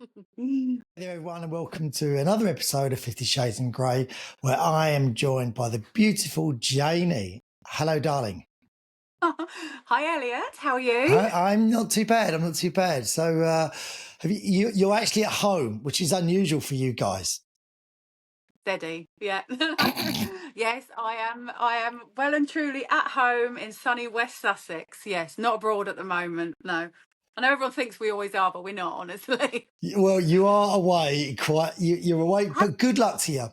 Hey there, everyone, and welcome to another episode of 50 Shades in Grey, where I am joined by the beautiful Janey. Hello, darling. Hi, Elliot. How are you? I'm not too bad. I'm not too bad. So, you're actually at home, which is unusual for you guys. Steady. Yeah. Yes, I am. I am well and truly at home in sunny West Sussex. Yes, not abroad at the moment. No. I know everyone thinks we always are, but we're not, honestly. Well, you are away quite. You're away, but good luck to you.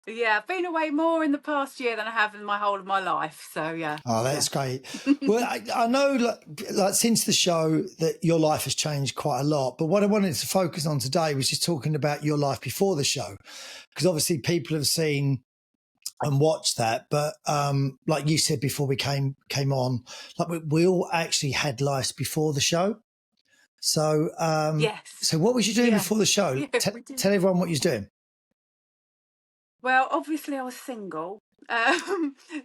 Yeah, I've been away more in the past year than I have in my whole of my life. So yeah. Oh, Yeah. that's great. Well, I know, like since the show, that your life has changed quite a lot. But what I wanted to focus on today was just talking about your life before the show, because obviously people have seen and watched that. But like you said before we came on, like we all actually had lives before the show. So, Yes. so what was you doing Yeah. before the show? Yeah, we do. Tell everyone what you're doing. Well, obviously I was single.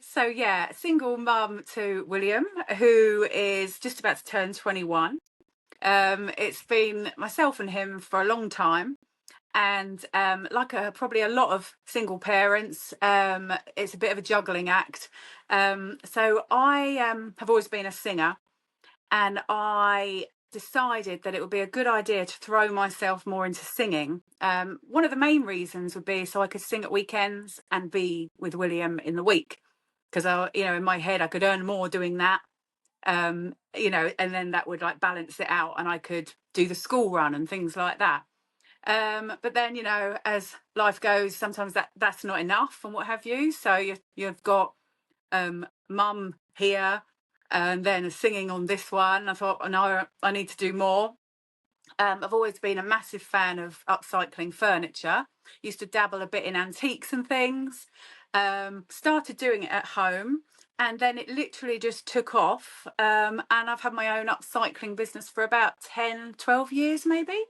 So yeah, single mum to William, who is just about to turn 21. It's been myself and him for a long time. And probably a lot of single parents, it's a bit of a juggling act. So I have always been a singer, and I decided that it would be a good idea to throw myself more into singing. One of the main reasons would be so I could sing at weekends and be with William in the week, because in my head I could earn more doing that. And then that would like balance it out, and I could do the school run and things like that. But then, as life goes, sometimes that's not enough and what have you. So you've got mum here and then singing on this one. I thought, oh, no, I need to do more. I've always been a massive fan of upcycling furniture. Used to dabble a bit in antiques and things. Started doing it at home, and then it literally just took off. And I've had my own upcycling business for about 10, 12 years, maybe.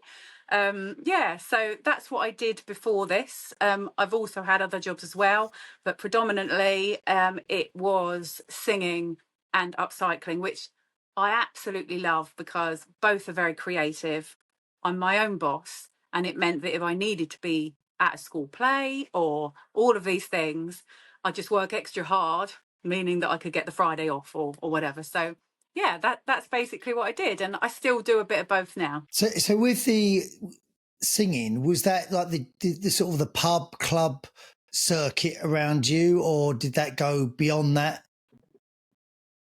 Yeah, so that's what I did before this. I've also had other jobs as well, but predominantly it was singing and upcycling, which I absolutely love because both are very creative. I'm my own boss, and it meant that if I needed to be at a school play or all of these things, I just work extra hard, meaning that I could get the Friday off or whatever. So yeah, that's basically what I did, and I still do a bit of both now. So with the singing, was that like the sort of the pub club circuit around you, or did that go beyond that?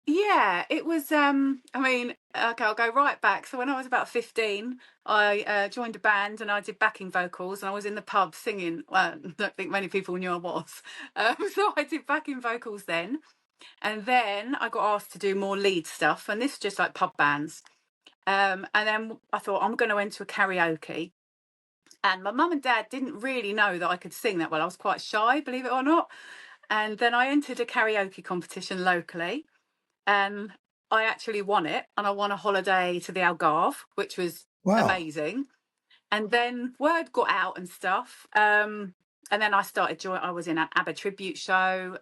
Yeah, it was. Okay, I'll go right back. So when I was about 15, I joined a band and I did backing vocals, and I was in the pub singing. Well, I don't think many people knew I was. So I did backing vocals then, and then I got asked to do more lead stuff, and this is just like pub bands. And then I thought I'm going to enter a karaoke. And my mum and dad didn't really know that I could sing that well. I was quite shy, believe it or not. And then I entered a karaoke competition locally, and I actually won it, and I won a holiday to the Algarve, which was Wow. amazing. And then word got out and stuff. And then I was in an ABBA tribute show.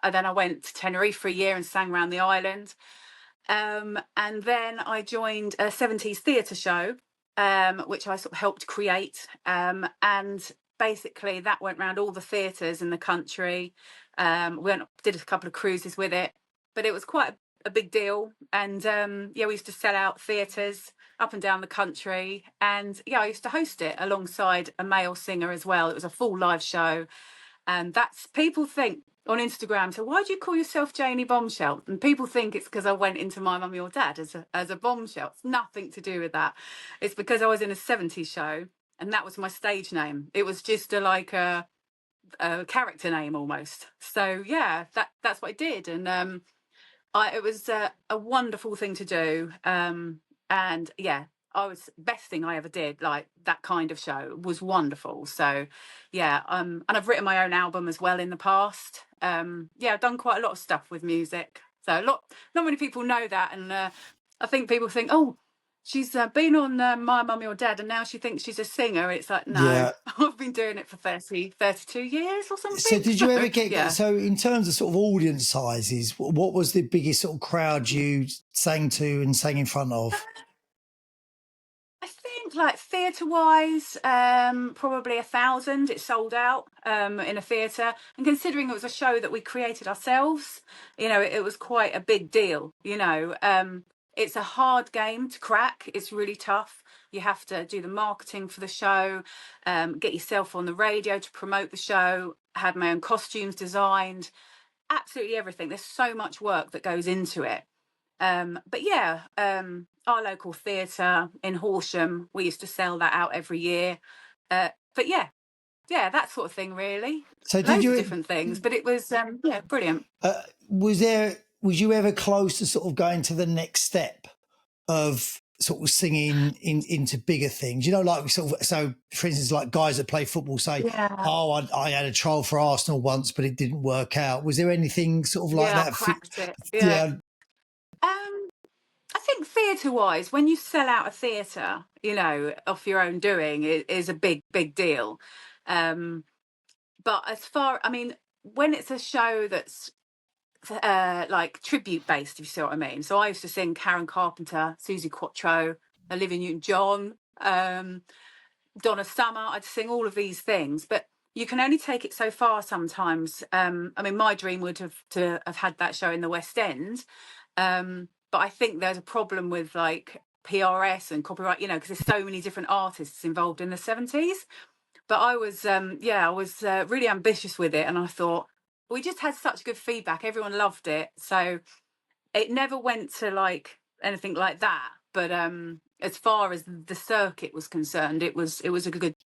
And then I went to Tenerife for a year and sang around the island. And then I joined a 70s theatre show, which I sort of helped create. And basically that went around all the theatres in the country. Did a couple of cruises with it, but it was quite a big deal. And we used to sell out theatres up and down the country. And yeah, I used to host it alongside a male singer as well. It was a full live show. And that's, people think on Instagram, so why do you call yourself Janey Bombshell? And people think it's because I went into my mummy or dad as a bombshell. It's nothing to do with that. It's because I was in a 70s show, and that was my stage name. It was just a character name almost. So yeah, that's what I did. And it was a wonderful thing to do. And yeah, I was best thing I ever did. Like that kind of show was wonderful. So yeah, and I've written my own album as well in the past. I've done quite a lot of stuff with music. So not many people know that, and I think people think, oh, she's been on My Mummy or Dad, and now she thinks she's a singer. It's like, no, Yeah. I've been doing it for 32 years or something. So did you ever get, Yeah. so in terms of sort of audience sizes, what was the biggest sort of crowd you sang to and sang in front of? I think like theatre-wise, probably 1,000. It sold out in a theatre, and considering it was a show that we created ourselves, it was quite a big deal. It's a hard game to crack. It's really tough. You have to do the marketing for the show, get yourself on the radio to promote the show. I had my own costumes designed, absolutely everything. There's so much work that goes into it. But yeah, our local theatre in Horsham, we used to sell that out every year. But yeah, that sort of thing, really. So Loads of different things, but it was brilliant. Was you ever close to sort of going to the next step of sort of singing into bigger things? Like sort of, so for instance, like guys that play football say, "Oh, I had a trial for Arsenal once, but it didn't work out." Was there anything sort of like that? I cracked it. Yeah. I think theatre-wise, when you sell out a theatre, off your own doing, is a big, big deal. But when it's a show that's like tribute based, if you see what I mean. So I used to sing Karen Carpenter, Susie Quatro, Olivia Newton-John, Donna Summer. I'd sing all of these things, but you can only take it so far sometimes. My dream would have to have had that show in the West End. But I think there's a problem with like PRS and copyright, because there's so many different artists involved in the 70s. But I was, really ambitious with it. And I thought, we just had such good feedback. Everyone loved it. So it never went to like anything like that. But as far as the circuit was concerned, it was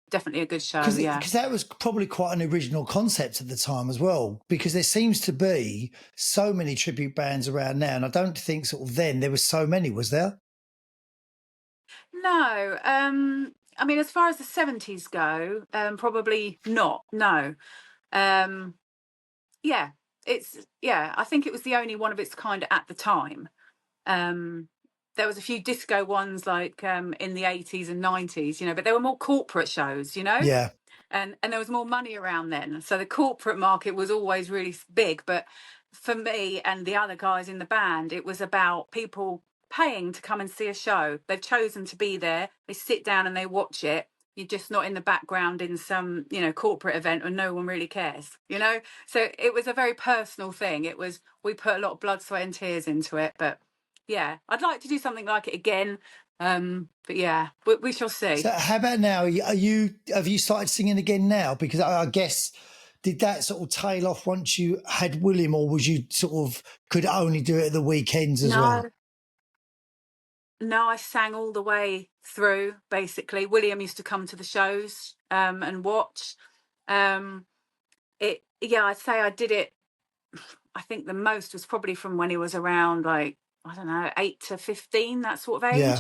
definitely a good show. Because that was probably quite an original concept at the time as well, because there seems to be so many tribute bands around now, and I don't think sort of then there was so many, was there? No. As far as the 70s go, probably not, no. I think it was the only one of its kind at the time. There was a few disco ones like in the 80s and 90s, but they were more corporate shows, Yeah. And there was more money around then. So the corporate market was always really big. But for me and the other guys in the band, it was about people paying to come and see a show. They've chosen to be there. They sit down and they watch it. You're just not in the background in some, corporate event where no one really cares, So it was a very personal thing. We put a lot of blood, sweat and tears into it. But yeah, I'd like to do something like it again. But yeah, we shall see. So how about now? Have you started singing again now? Because I guess, did that sort of tail off once you had William, or was you sort of could only do it at the weekends as well? No, I sang all the way through, basically. William used to come to the shows and watch. I'd say I did it, I think the most was probably from when he was around, like, I don't know, 8 to 15, that sort of age. Yeah.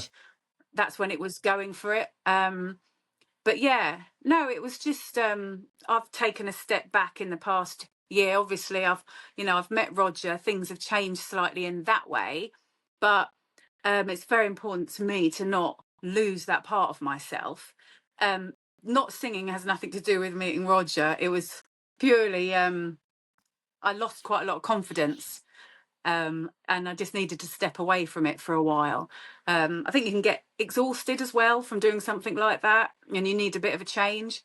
That's when it was going for it. But yeah, no, it was just, I've taken a step back in the past year. Obviously, I've met Roger. Things have changed slightly in that way. But it's very important to me to not lose that part of myself. Not singing has nothing to do with meeting Roger. It was purely, I lost quite a lot of confidence. And I just needed to step away from it for a while. I think you can get exhausted as well from doing something like that, and you need a bit of a change.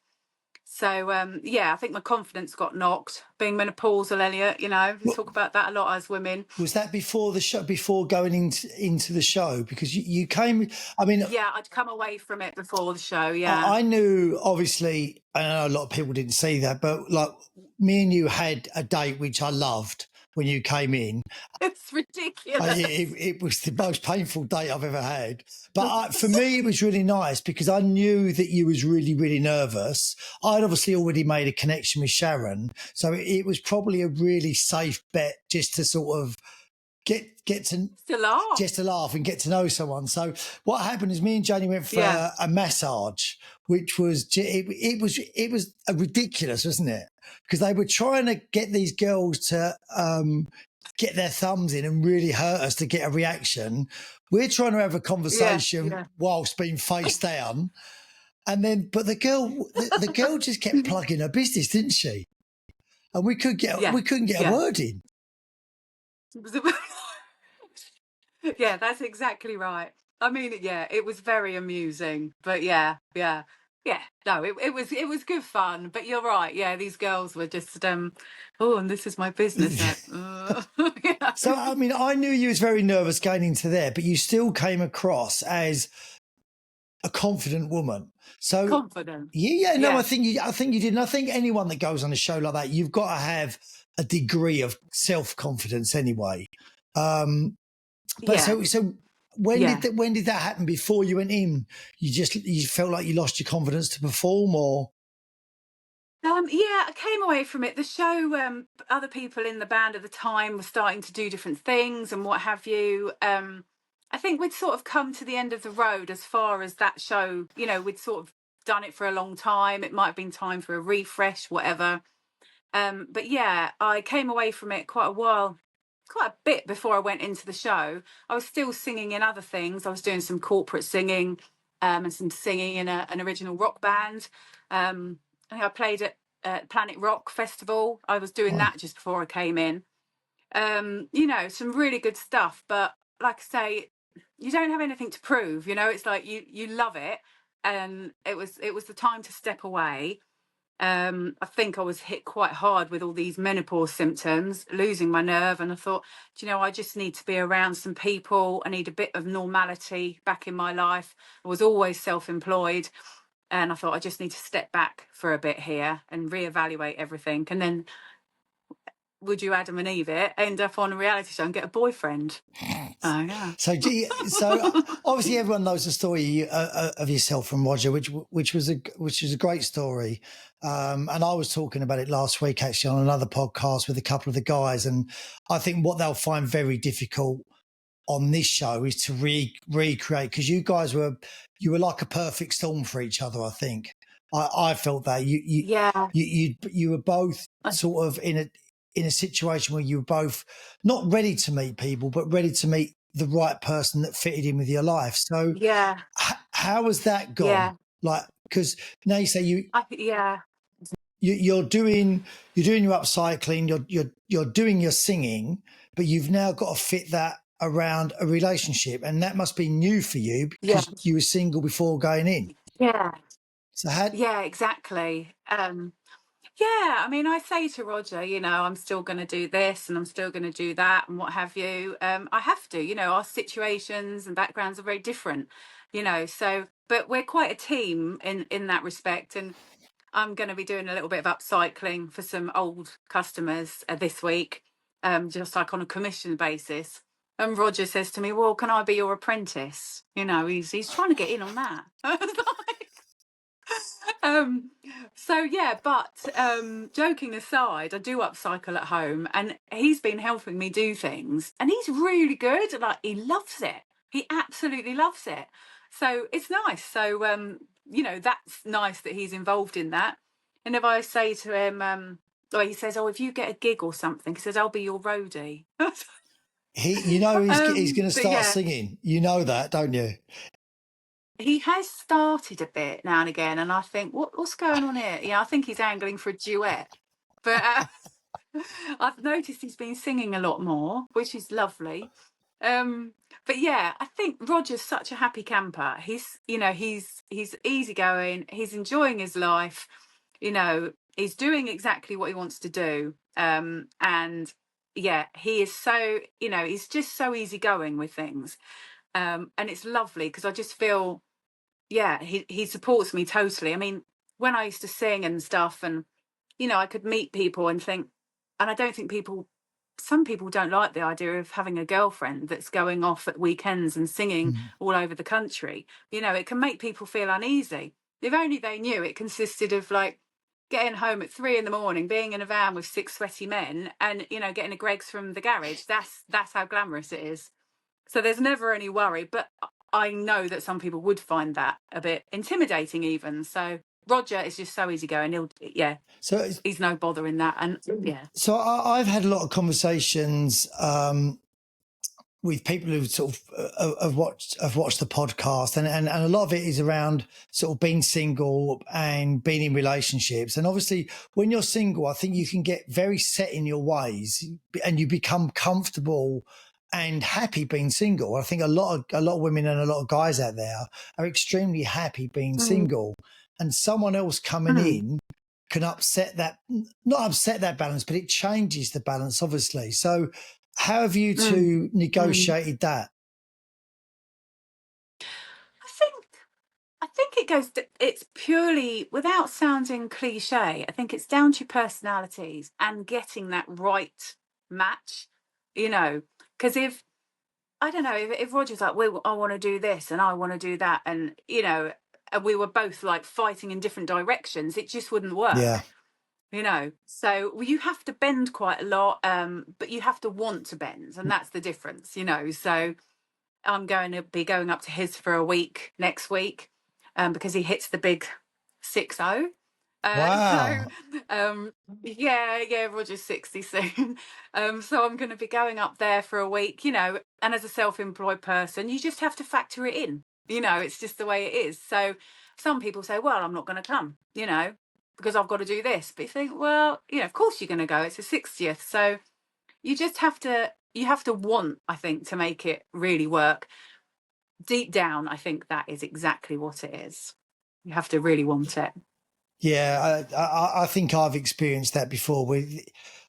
So, I think my confidence got knocked. Being menopausal, Elliot, we talk about that a lot as women. Was that before the show, before going into the show? Because you came, Yeah, I'd come away from it before the show, yeah. I knew, obviously, I know a lot of people didn't see that, but like me and you had a date, which I loved when you came in. It's ridiculous. It was the most painful date I've ever had. But for me, it was really nice because I knew that you was really, really nervous. I'd obviously already made a connection with Sharon. So it was probably a really safe bet just to sort of get to laugh. Just to laugh and get to know someone. So what happened is me and Janey went for a massage, which was, it was ridiculous, wasn't it? Because they were trying to get these girls to get their thumbs in and really hurt us to get a reaction. We're trying to have a conversation whilst being face down. And then, but the girl just kept plugging her business, didn't she? And we couldn't get a word in. Yeah, that's exactly right. I mean, yeah, it was very amusing, but yeah. No, it was good fun. But you're right. Yeah, these girls were just oh, and this is my business. So, I mean, I knew you was very nervous going into there, but you still came across as a confident woman. So, Confident. no, Yeah, I think you did. And I think anyone that goes on a show like that, you've got to have a degree of self confidence anyway. Um, but yeah, so yeah. when did that happen? Before you went in, you felt like you lost your confidence to perform, or Yeah, I came away from it. The show, other people in the band at the time were starting to do different things and what have you. I think we'd sort of come to the end of the road as far as that show. We'd sort of done it for a long time. It might have been time for a refresh, whatever. But yeah, I came away from it quite a bit before I went into the show. I was still singing in other things. I was doing some corporate singing, and some singing in an original rock band. I think I played at Planet Rock Festival. I was doing oh, that just before I came in. Some really good stuff. But like I say, you don't have anything to prove. It's like you love it, and it was the time to step away. I think I was hit quite hard with all these menopause symptoms, losing my nerve. And I thought, I just need to be around some people. I need a bit of normality back in my life. I was always self-employed. And I thought, I just need to step back for a bit here and reevaluate everything. And then, would you Adam and Eve it, end up on a reality show and get a boyfriend? Oh, yeah. so obviously everyone knows the story of yourself from Roger, which was a great story. And I was talking about it last week actually on another podcast with a couple of the guys, and I think what they'll find very difficult on this show is to recreate, because you were like a perfect storm for each other. I think I felt that Yeah. you were both sort of in a situation where you were both not ready to meet people, but ready to meet the right person that fitted in with your life. So Yeah. how has that gone? Yeah. Like, because now you say Yeah. you're doing your upcycling, you're doing your singing, but you've now got to fit that around a relationship, and that must be new for you Yeah. because you were single before going in. Yeah. So how Yeah, exactly. Yeah, I mean, I say to Roger, I'm still going to do this and I'm still going to do that and what have you. I have to, our situations and backgrounds are very different, so, but we're quite a team in that respect. And I'm going to be doing a little bit of upcycling for some old customers this week, just like on a commission basis. And Roger says to me, well, can I be your apprentice? He's trying to get in on that. um so yeah, but joking aside, I do upcycle at home, and he's been helping me do things, and he's really good. Like, he loves it. He absolutely loves it. So it's nice. So that's nice that he's involved in that. And if I say to him, or he says, oh, if you get a gig or something, he says, I'll be your roadie. he's going to But start yeah, singing, that, don't you? he has started a bit now and again, and I think, what's going on here? Yeah, I think he's angling for a duet. But I've noticed he's been singing a lot more, which is lovely. But yeah, I think Roger's such a happy camper. He's easygoing. He's enjoying his life. He's doing exactly what he wants to do. And yeah, he is so, he's just so easygoing with things. And it's lovely because I just feel, yeah, he supports me totally. I mean, when I used to sing and stuff, and I could meet people and think, and I don't think some people don't like the idea of having a girlfriend that's going off at weekends and singing Mm. all over the country. It can make people feel uneasy. If only they knew it consisted of, like, getting home at 3 a.m, being in a van with 6 sweaty men, and getting a Greggs from the garage. That's how glamorous it is. So there's never any worry, but I know that some people would find that a bit intimidating even. So Roger is just so easygoing. So He's no bother in that. And yeah. so I've had a lot of conversations with people who sort of have watched the podcast, and a lot of it is around sort of being single and being in relationships. And obviously, when you're single, I think you can get very set in your ways, and you become comfortable and happy being single. I think a lot of women and a lot of guys out there are extremely happy being Mm, single, and someone else coming mm, in can upset that, not upset that balance, but it changes the balance, obviously. So how have you mm, two mm. negotiated that? I think I think it goes. It's purely, without sounding cliche, I think it's down to your personalities and getting that right match. You know, because if I don't know if Roger's like, well, I want to do this and I want to do that, and and we were both like fighting in different directions, it just wouldn't Yeah. work. So you have to bend quite a lot, but you have to want to bend, and that's the difference. So I'm going to be going up to his for a week next week, because he hits the big 6-0. So Wow. yeah, Roger's 60 soon. So I'm going to be going up there for a week, and as a self-employed person, you just have to factor it in. It's just the way it is. So some people say, well, I'm not going to come, because I've got to do this. But you think, well, of course you're going to go. It's a 60th. So you have to want, I think, to make it really work. Deep down, I think that is exactly what it is. You have to really want it. Yeah, I think I've experienced that before.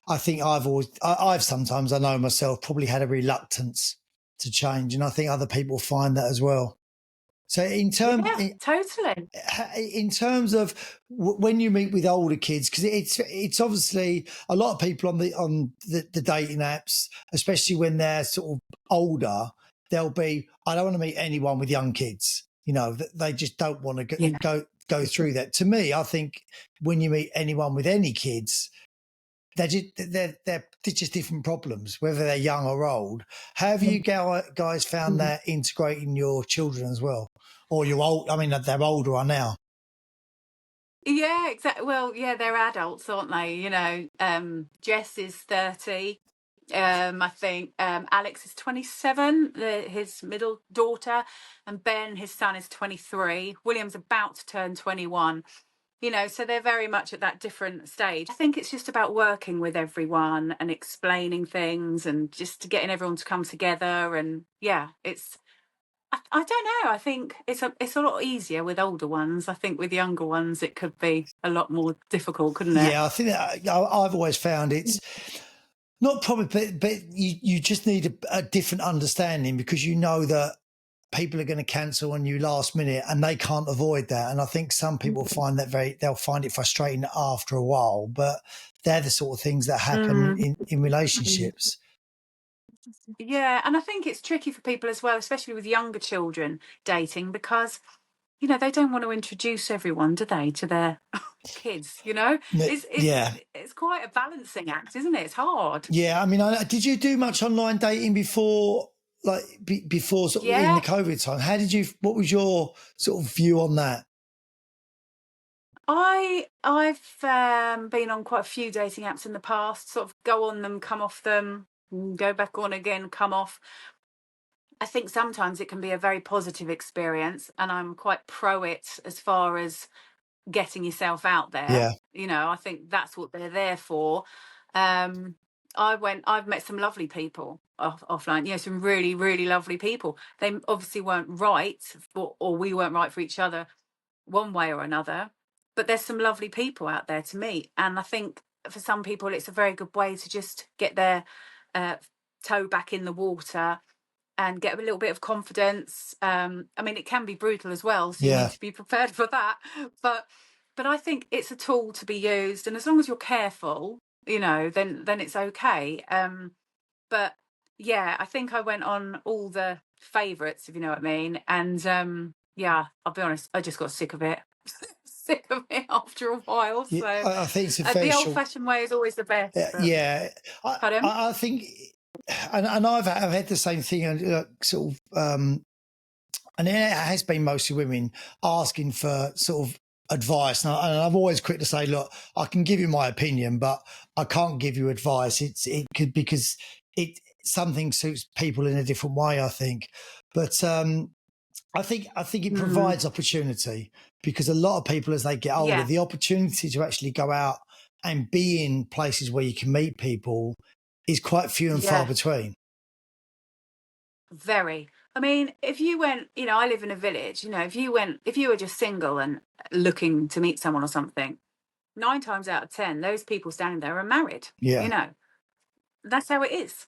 I think I've sometimes, I know myself, probably had a reluctance to change, and I think other people find that as well. So Yeah, totally. in terms of when you meet with older kids, because it's obviously a lot of people on the dating apps, especially when they're sort of older, they'll be, I don't want to meet anyone with young kids. They just don't want to Yeah. go through that. To me, I think when you meet anyone with any kids, they're just different problems, whether they're young or old. How have you guys found Mm. that integrating your children as well? Or you're old, I mean, they're older now. Yeah, exactly. Well, yeah, they're adults, aren't they? Jess is 30. I think Alex is 27, his middle daughter, and Ben, his son, is 23. William's about to turn 21. So they're very much at that different stage. I think it's just about working with everyone and explaining things and just getting everyone to come together. And yeah, I don't know. I think it's a lot easier with older ones. I think with younger ones, it could be a lot more difficult, couldn't it? Yeah, I think I've always found it's not probably, but you just need a different understanding, because you know that people are going to cancel on you last minute and they can't avoid that. And I think some people find that they'll find it frustrating after a while, but they're the sort of things that happen Mm. in relationships. Yeah, and I think it's tricky for people as well, especially with younger children dating, because they don't want to introduce everyone, do they, to their kids? Yeah. It's quite a balancing act, isn't it? It's hard. Yeah. I mean, did you do much online dating before, like before sort of in the Yeah, COVID time? What was your sort of view on that? I've been on quite a few dating apps in the past. Sort of go on them, come off them, go back on again, come off. I think sometimes it can be a very positive experience, and I'm quite pro it as far as getting yourself out there. Yeah. I think that's what they're there for. Um, I've met some lovely people offline, some really, really lovely people. They obviously weren't right, or we weren't right for each other one way or another, but there's some lovely people out there to meet. And I think for some people, it's a very good way to just get their uh, toe back in the water and get a little bit of confidence. I mean, it can be brutal as well, so you need Yeah. to be prepared for that. But I think it's a tool to be used, and as long as you're careful, then it's okay. But yeah, I think I went on all the favourites, if you know what I mean. And yeah, I'll be honest, I just got sick of it. Sick of it after a while. Yeah. So I think it's a fair the old short. fashioned way is always the best. But Yeah. pardon? I think, and I've had the same thing, sort of, and it has been mostly women asking for sort of advice. And I've always quick to say, look, I can give you my opinion, but I can't give you advice. It could, because something suits people in a different way, I think. But I think it Mm, provides opportunity, because a lot of people, as they get older, yeah. the opportunity to actually go out and be in places where you can meet people is quite few and far Yeah. between. Very. I mean, if you went, I live in a village, if you were just single and looking to meet someone or something, 9 times out of 10, those people standing there are married, Yeah. That's how it is.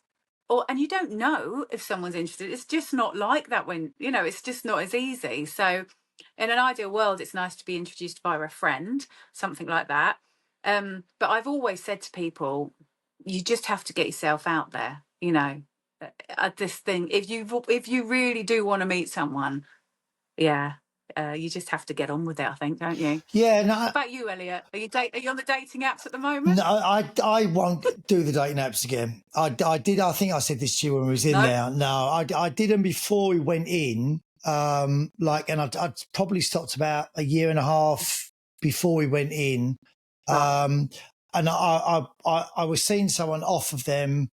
And you don't know if someone's interested. It's just not like that when, it's just not as easy. So in an ideal world, it's nice to be introduced via a friend, something like that. But I've always said to people, you just have to get yourself out there, this thing. If you really do want to meet someone, yeah, you just have to get on with it, I think, don't you? Yeah. No, What about you, Elliot? Are you on the dating apps at the moment? no, I won't do the dating apps again. I did. I think I said this to you when we was in No. there. No, I did them before we went in. And I'd probably stopped about a year and a half before we went in. Right. And I was seeing someone off of them,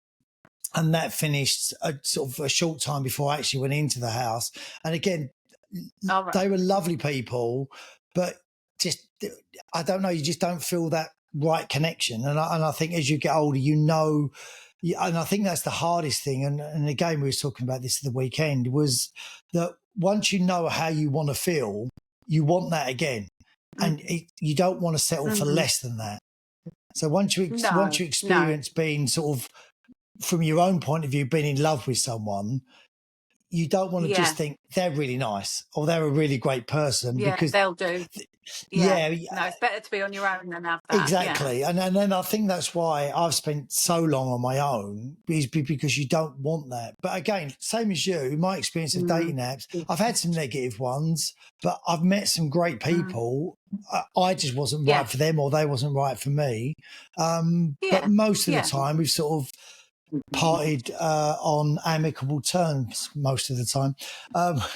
and that finished sort of a short time before I actually went into the house. And again, All right. they were lovely people, but just, I don't know, you just don't feel that right connection. And I think as you get older, and I think that's the hardest thing. And again, we were talking about this at the weekend, was that once you know how you want to feel, you want that again. And you don't want to settle for less than that. So once you experience being sort of, from your own point of view, being in love with someone, you don't want to just think they're really nice or they're a really great person, because they'll do. No, it's better to be on your own than have that. Exactly. Yeah. And then I think that's why I've spent so long on my own, is because you don't want that. But again, same as you, my experience of dating apps, I've had some negative ones, but I've met some great people. I just wasn't right for them, or they wasn't right for me. But most of the time we've sort of parted on amicable terms most of the time. But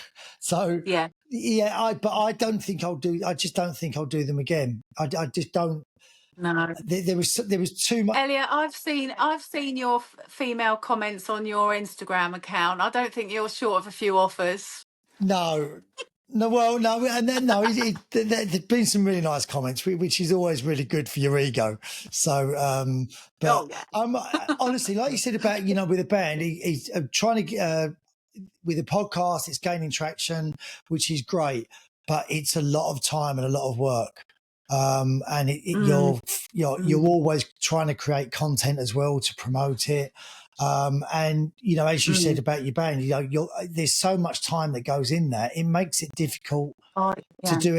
I don't think I just don't think I'll do them again. I just don't. No. There was too much. Elliot, I've seen your female comments on your Instagram account. I don't think you're short of a few offers. No, and then there's been some really nice comments, which is always really good for your ego. So, honestly, like you said about, with a band, he's trying to with a podcast, it's gaining traction, which is great, but it's a lot of time and a lot of work. And you're always trying to create content as well to promote it. And as you said about your band, there's so much time that goes in that, it makes it difficult to do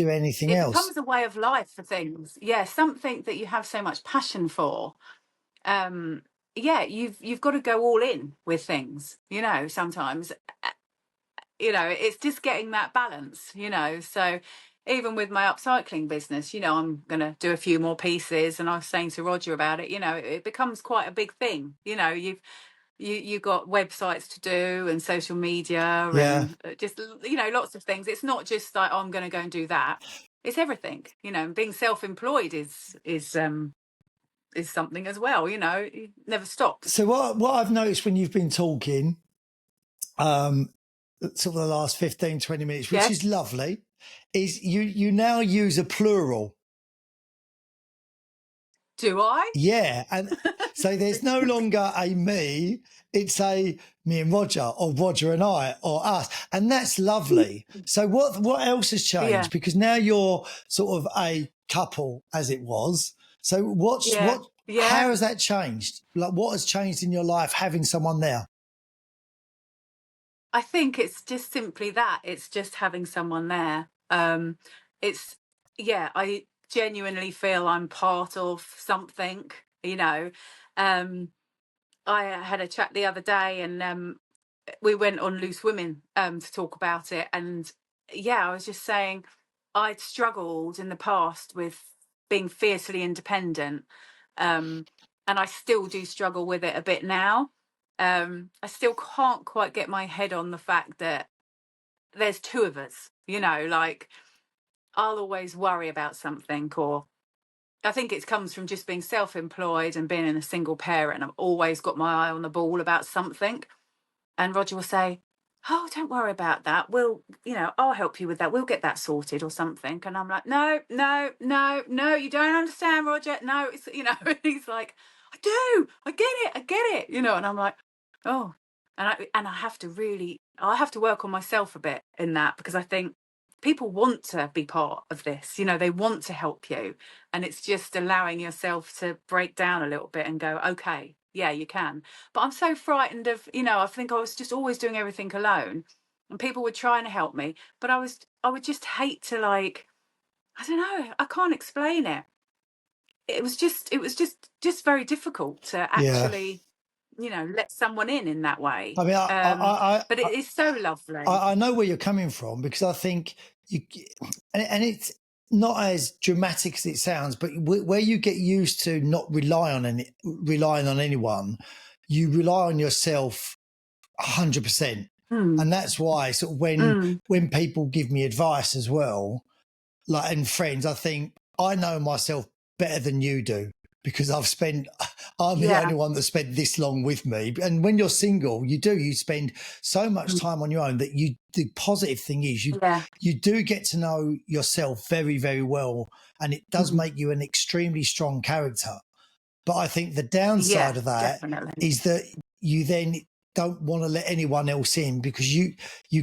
anything else. It becomes a way of life for things. Yeah, something that you have so much passion for. You've got to go all in with things. Sometimes, it's just getting that balance. So even with my upcycling business, I'm going to do a few more pieces, and I was saying to Roger about it. It becomes quite a big thing. You've got websites to do and social media and just, lots of things. It's not just like, I'm going to go and do that. It's everything, being self-employed is something as well, it never stops. So what I've noticed when you've been talking, sort of the last 15, 20 minutes, which is lovely, is you now use a plural. Do I? Yeah. And so there's no longer a me, it's a me and Roger, or Roger and I, or us. And that's lovely. So what else has changed? Yeah. Because now you're sort of a couple, as it was. So how has that changed? Like, what has changed in your life having someone there? I think it's just simply that. It's just having someone there. I genuinely feel I'm part of something, I had a chat the other day, and we went on Loose Women to talk about it. And I was just saying, I'd struggled in the past with being fiercely independent. And I still do struggle with it a bit now. I still can't quite get my head on the fact that there's two of us, like, I'll always worry about something, or I think it comes from just being self-employed and being a single parent. I've always got my eye on the ball about something. And Roger will say, oh, don't worry about that. We'll, I'll help you with that. We'll get that sorted or something. And I'm like, no, you don't understand, Roger. No, it's, he's like, I do. I get it. And I'm like, oh, And I have to work on myself a bit in that, because I think people want to be part of this, they want to help you, and it's just allowing yourself to break down a little bit and go, okay, yeah, you can. But I'm so frightened of, I think I was just always doing everything alone, and people were trying to help me, but I would just hate to, like, I don't know, I can't explain it. It was just very difficult to Yeah. actually, let someone in that way. I mean, But it is so lovely. I know where you're coming from, because I think you, and it's not as dramatic as it sounds, but where you get used to not relying on anyone, you rely on yourself 100%. Mm, And that's why sort of mm, when people give me advice as well, like, and friends, I think I know myself better than you do, because I'm the yeah, only one that spent this long with me. And when you're single, you spend so much mm, time on your own that the positive thing is yeah, you do get to know yourself very, very well. And it does mm, make you an extremely strong character. But I think the yeah, downside of that definitely. is that you then don't want to let anyone else in, because you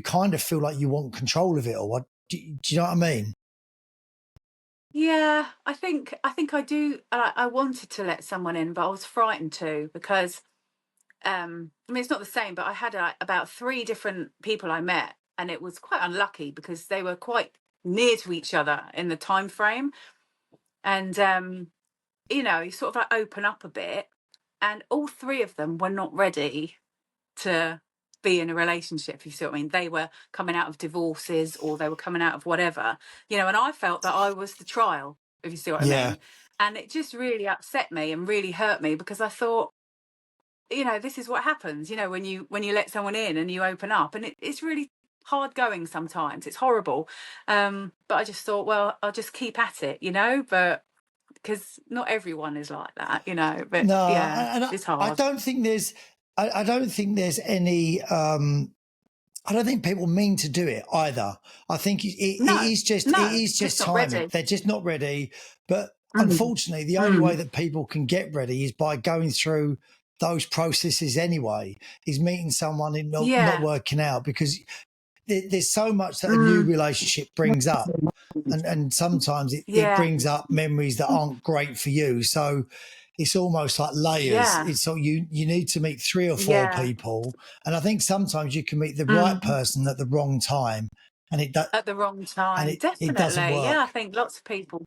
kind of feel like you want control of it. Or what, do you know what I mean? Yeah, I think I do. I wanted to let someone in, but I was frightened too, because I mean, it's not the same, but I had about three different people I met, and it was quite unlucky because they were quite near to each other in the time frame, and you sort of like open up a bit, and all three of them were not ready to be in a relationship, if you see what I mean. They were coming out of divorces, or they were coming out of whatever, and I felt that I was the trial, if you see what I Yeah. mean. And it just really upset me and really hurt me, because I thought, this is what happens, when you let someone in and you open up, and it's really hard going sometimes. It's horrible. But I just thought, well, I'll just keep at it, but because not everyone is like that, but No, yeah, and it's I hard. don't think I don't think there's any. I don't think people mean to do it either. I think No, it no, is just just not timing. ready. They're just not ready. But Mm, unfortunately, the only way mm. that people can get ready is by going through those processes anyway. Is meeting someone and not Yeah. working out, because there's so much that a new Mm. relationship brings up, and sometimes it Yeah. brings up memories that aren't great for you. So it's almost like layers. Yeah. It's so you need to meet three or four Yeah. people, and I think sometimes you can meet the right Mm. person at the wrong time, and At the wrong time. it doesn't Definitely. Yeah, I work. think lots of people.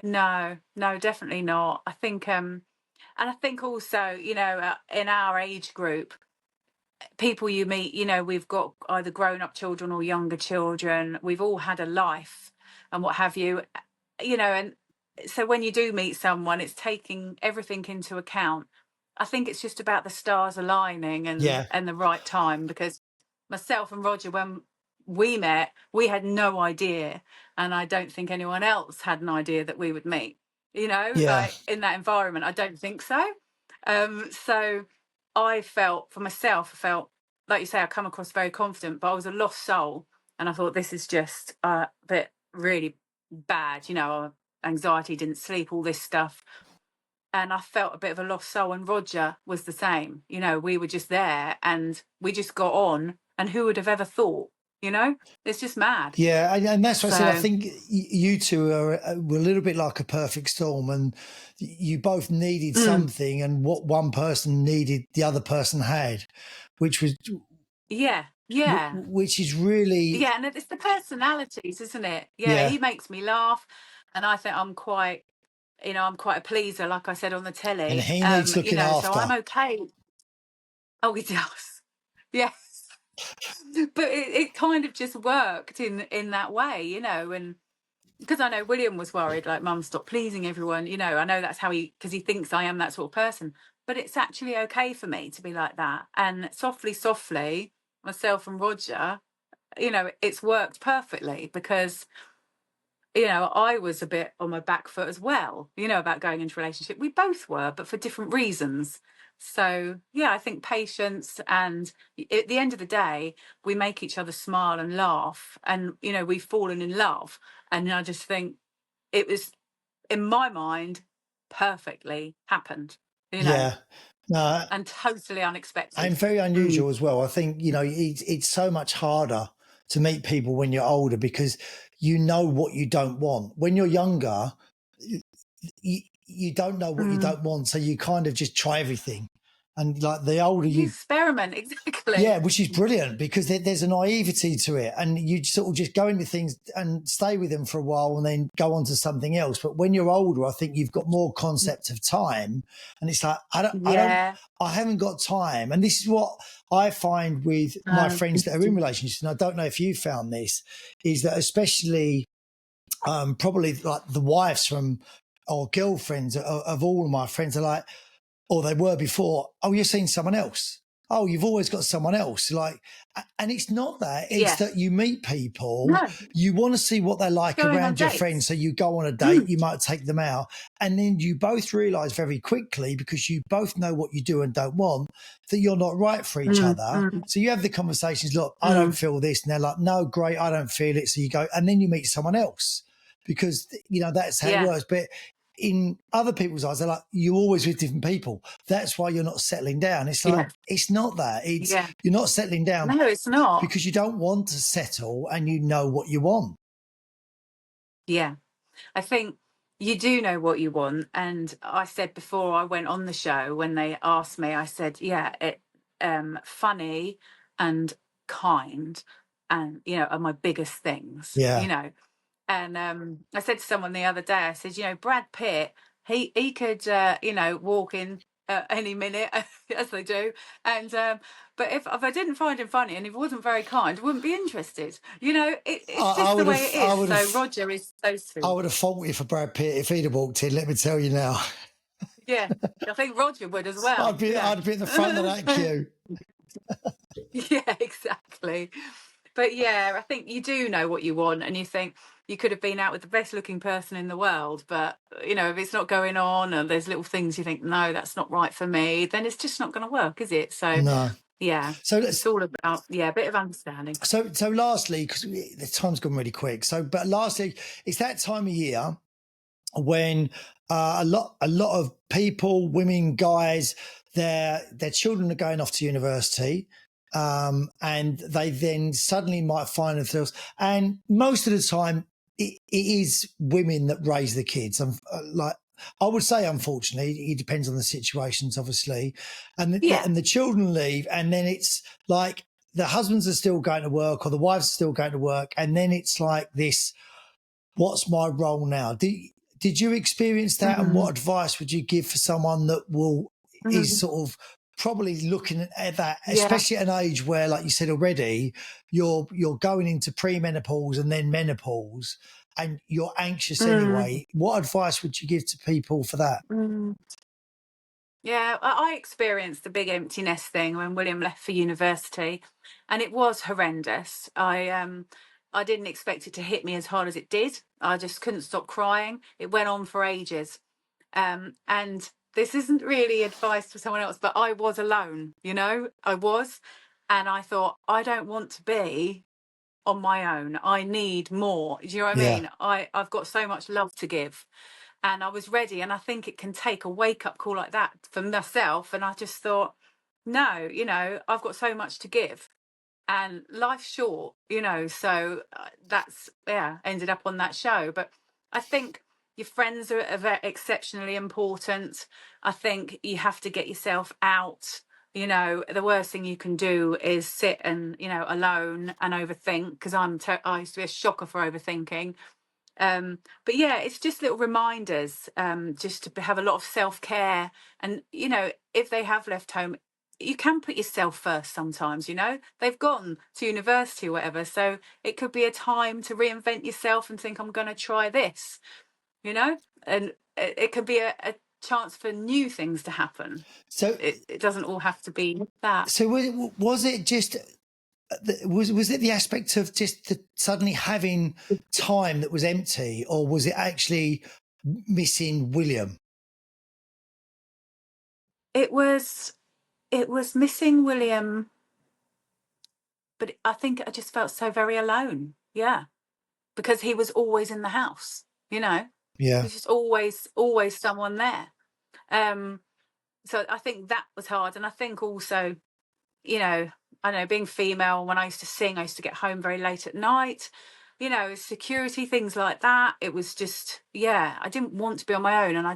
No, no, definitely not. I think, and I think also, in our age group, people you meet, we've got either grown up children or younger children. We've all had a life and what have you, and so when you do meet someone, it's taking everything into account. I think it's just about the stars aligning and Yeah, and the right time, because myself and Roger, when we met, we had no idea, and I don't think anyone else had an idea that we would meet, yeah, like in that environment. I don't think so. So I felt, for myself, I felt, like you say, I come across very confident, but I was a lost soul. And I thought, this is just a bit really bad, anxiety, didn't sleep, all this stuff. And I felt a bit of a lost soul. And Roger was the same. We were just there and we just got on. And who would have ever thought, you know? It's just mad. yeah, and that's what I said. I So, think you two were a little bit like a perfect storm, and you both needed mm, something, and what one person needed, the other person had, which was yeah, yeah. which is really, Yeah, and it's the personalities, isn't it? Yeah, yeah. he makes me laugh, and I think I'm quite a pleaser, like I said on the And telly. he needs looking So I'm after. okay. Oh, he does. Yes, but it kind of just worked in that way, and because I know William was worried, like, Mum, stop pleasing everyone. I know that's how because he thinks I am that sort of person, but it's actually okay for me to be like that, and softly, softly, myself and Roger, it's worked perfectly, because I was a bit on my back foot as well, about going into a relationship. We both were, but for different reasons. So, yeah, I think patience, and at the end of the day, we make each other smile and laugh, and, we've fallen in love. And I just think it was, in my mind, perfectly happened, Yeah. No, and totally unexpected. and very unusual as well. I think, it's so much harder to meet people when you're older because you know what you don't want. When you're younger, you don't know what you Mm. don't want, so you kind of just try everything. And like the older You you, experiment, exactly. yeah, which is brilliant because there's a naivety to it, and you sort of just go into things and stay with them for a while, and then go on to something else. But when you're older, I think you've got more concept of time, and it's like Yeah. I haven't got time. And this is what I find with my friends that are in relationships, and I don't know if you found this, is that especially probably like the wives from or girlfriends of all of my friends are like, or they were before, oh, you're seeing someone else. Oh, you've always got someone else. Like, and it's not that. It's Yeah. that you meet people, No. you want to see what they're like Going on around your friends. dates. So you go on a date, Mm. you might take them out. And then you both realize very quickly, because you both know what you do and don't want, that you're not right for each Mm. other. Mm. So you have the conversations, look, I don't Mm. feel this. And they're like, no, great, I don't feel it. So you go, and then you meet someone else because, that's how it Yeah. works. But in other people's eyes, they're like, you're always with different people. That's why you're not settling down. It's like, Yeah. it's not that. It's Yeah. you're not settling down No, it's not. because you don't want to settle and you know what you want. Yeah. I think you do know what you want. And I said before I went on the show, when they asked me, I said, yeah, funny and kind and, are my biggest things, Yeah. And I said to someone the other day, I said, Brad Pitt, he could, walk in any minute, as they do. And but if I didn't find him funny and he wasn't very kind, I wouldn't be interested. It's I just the would way it have, I is. would So have, Roger is those I two. would have fought you for Brad Pitt if he'd have walked in. Let me tell you now, Yeah, I think Roger would as well. Yeah. I'd be at the front of that queue. Yeah, exactly. But yeah, I think you do know what you want, and you think you could have been out with the best looking person in the world, but if it's not going on and there's little things you think, no, that's not right for me, then it's just not going to work, is it? So No. yeah, So it's all about a bit of understanding. so lastly, because the time's gone really quick. But lastly, it's that time of year when a lot of people, women, guys, their children are going off to university, and they then suddenly might find themselves. And most of the time, it is women that raise the kids. Like I would say, unfortunately, it depends on the situations, obviously, Yeah. and the children leave, and then it's like the husbands are still going to work or the wives are still going to work, and then it's like this, what's my role now? Did you experience that? And Mm. what advice would you give for someone that is Mm. sort of probably looking at that, Yeah. especially at an age where, like you said already, you're going into premenopause and then menopause, and you're anxious Mm. anyway. What advice would you give to people for that? Mm. Yeah, I experienced the big empty nest thing when William left for university, and it was horrendous. I didn't expect it to hit me as hard as it did. I just couldn't stop crying. It went on for ages. And this isn't really advice for someone else, but I was alone, I was. And I thought, I don't want to be on my own. I need more. Do you know what I Yeah, mean? I've got so much love to give. And I was ready. And I think it can take a wake up call like that for myself. And I just thought, no, I've got so much to give. And life's short, so that's, yeah, ended up on that show. But I think your friends are exceptionally important. I think you have to get yourself out. The worst thing you can do is sit and, alone and overthink, because I used to be a shocker for overthinking. But yeah, it's just little reminders, just to have a lot of self-care. And, if they have left home, you can put yourself first sometimes, they've gone to university or whatever. So it could be a time to reinvent yourself and think, I'm going to try this, and it could be a chance for new things to happen. so It doesn't all have to be that. so was it just was it the aspect of just suddenly having time that was empty, or was it actually missing William? It was missing William, but I think I just felt so very alone. Yeah, because he was always in the house. Yeah. There's just always someone there. Um, So I think that was hard. And I think also, you know, I don't know, being female, when I used to sing, I used to get home very late at night, you know, security, things like that. It was just, yeah, I didn't want to be on my own. And I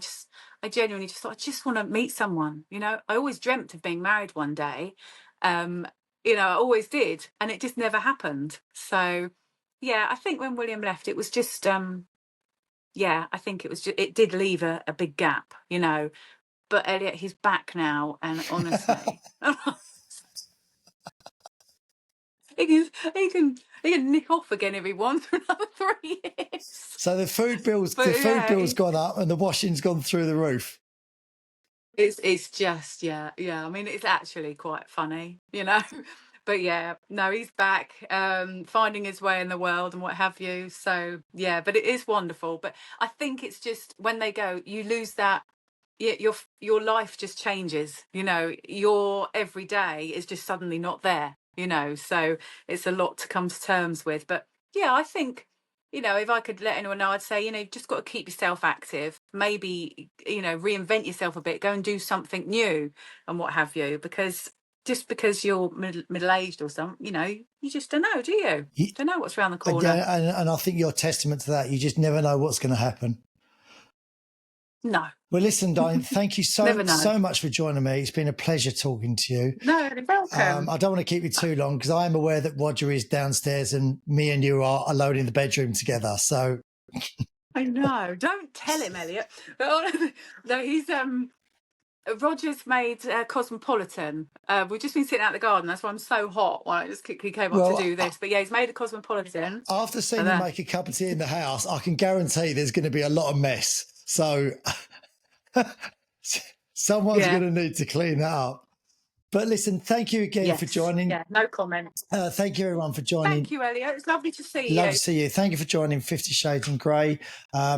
genuinely just thought, I just want to meet someone, you know. I always dreamt of being married one day. Um, you know, I always did. And it just never happened. So, yeah, I think when William left, it was just, yeah, I think it was just, it did leave a big gap, you know. But Elliot, he's back now. And honestly, he can nick off again if he wants for another 3 years. So the food But yeah, bill's gone up and the washing's gone through the roof. it's just yeah. I mean, it's actually quite funny, you know. But yeah, no, he's back, finding his way in the world and what have you. So yeah, but it is wonderful. But I think it's just when they go, you lose that. Yeah, your life just changes. You know, your every day is just suddenly not there. You know, so it's a lot to come to terms with. But yeah, I think, you know, if I could let anyone know, I'd say, you know, you've just got to keep yourself active. Maybe, you know, reinvent yourself a bit. Go and do something new and what have you. Because just because you're middle aged or something, you know, you just don't know, do you? Don't know what's around the corner. Yeah, and I think you're testament to that. You just never know what's going to happen. No. Well, listen, Diane, thank you Never know. so much for joining me. It's been a pleasure talking to you. No, you're welcome. I don't want to keep you too long because I am aware that Roger is downstairs and me and you are alone in the bedroom together. So I know. Don't tell him, Elliot. No, he's Roger's made Cosmopolitan. We've just been sitting out in the garden. That's why I'm so hot. Why I just quickly came up to do this. But yeah, he's made a Cosmopolitan. After seeing you make a cup of tea in the house, I can guarantee there's going to be a lot of mess. So someone's going to need to clean that up. But listen, thank you again for joining. Yeah, no comment. Thank you, everyone, for joining. Thank you, Elliot. It's lovely to see you. Love to see you. Thank you for joining 50 Shades in Grey.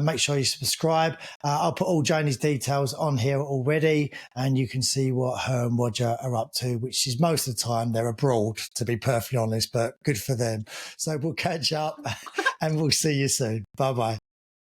Make sure you subscribe. I'll put all Janey's details on here already, and you can see what her and Roger are up to, which is most of the time they're abroad, to be perfectly honest, but good for them. So we'll catch up and we'll see you soon. Bye-bye.